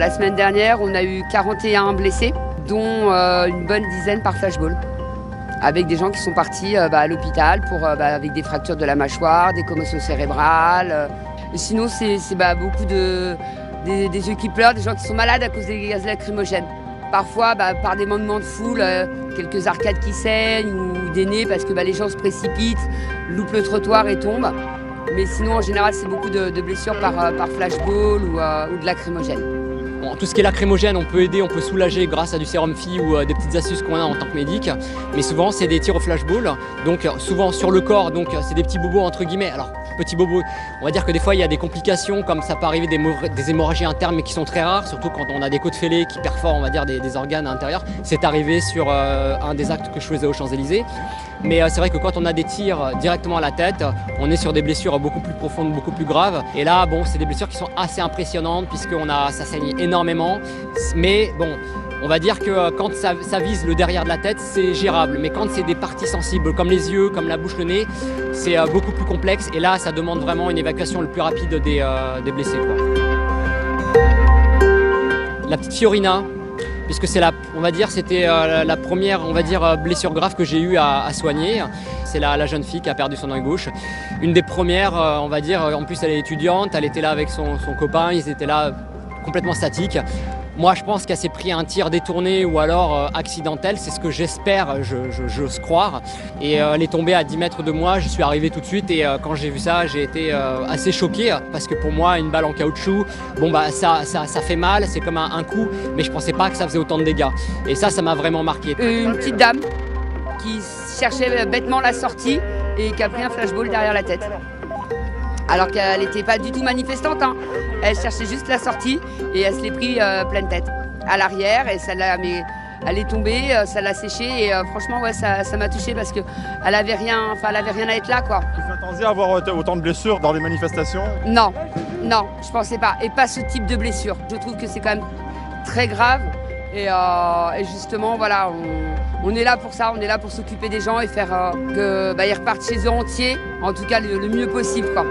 La semaine dernière, on a eu 41 blessés, dont une bonne dizaine par flashball. Avec des gens qui sont partis à l'hôpital avec des fractures de la mâchoire, des commotions cérébrales. Sinon, c'est beaucoup des yeux qui pleurent, des gens qui sont malades à cause des gaz lacrymogènes. Parfois, par des mouvements de foule, quelques arcades qui saignent ou des nez parce que les gens se précipitent, loupent le trottoir et tombent. Mais sinon, en général, c'est beaucoup de blessures par flashball ou de lacrymogène. Bon, tout ce qui est lacrymogène, on peut aider, on peut soulager grâce à du sérum phi ou des petites astuces qu'on a en tant que médic. Mais souvent, c'est des tirs au flashball, donc souvent sur le corps, donc c'est des petits bobos entre guillemets. Alors, petits bobos, on va dire que des fois, il y a des complications, comme ça peut arriver des hémorragies internes, mais qui sont très rares, surtout quand on a des côtes fêlées qui perforent, on va dire, des organes à l'intérieur. C'est arrivé sur un des actes que je faisais aux Champs-Élysées. Mais c'est vrai que quand on a des tirs directement à la tête, on est sur des blessures beaucoup plus profondes, beaucoup plus graves. Et là, bon, c'est des blessures qui sont assez impressionnantes puisque ça saigne énormément. Mais bon, on va dire que quand ça vise le derrière de la tête, c'est gérable. Mais quand c'est des parties sensibles comme les yeux, comme la bouche, le nez, c'est beaucoup plus complexe. Et là, ça demande vraiment une évacuation le plus rapide des blessés, quoi. La petite Fiorina, puisque c'était la première, on va dire, blessure grave que j'ai eue à soigner. C'est la jeune fille qui a perdu son œil gauche. Une des premières, on va dire, en plus elle est étudiante, elle était là avec son copain, ils étaient là complètement statiques. Moi, je pense qu'elle s'est pris un tir détourné ou alors accidentel, c'est ce que j'espère, j'ose croire. Et elle est tombée à 10 mètres de moi, je suis arrivé tout de suite et quand j'ai vu ça, j'ai été assez choqué parce que pour moi, une balle en caoutchouc, bon ça fait mal, c'est comme un coup, mais je pensais pas que ça faisait autant de dégâts. Et ça m'a vraiment marqué. Une petite dame qui cherchait bêtement la sortie et qui a pris un flashball derrière la tête. Alors qu'elle n'était pas du tout manifestante, hein. Elle cherchait juste la sortie et elle se l'est pris pleine tête à l'arrière et elle est tombée, ça l'a séchée et franchement ouais, ça m'a touchée parce qu'elle avait rien à être là, quoi. Vous attendiez à avoir autant de blessures dans les manifestations? Non, je pensais pas. Et pas ce type de blessure. Je trouve que c'est quand même très grave et justement voilà, on est là pour ça, on est là pour s'occuper des gens et faire qu'ils repartent chez eux entiers, en tout cas le mieux possible, quoi.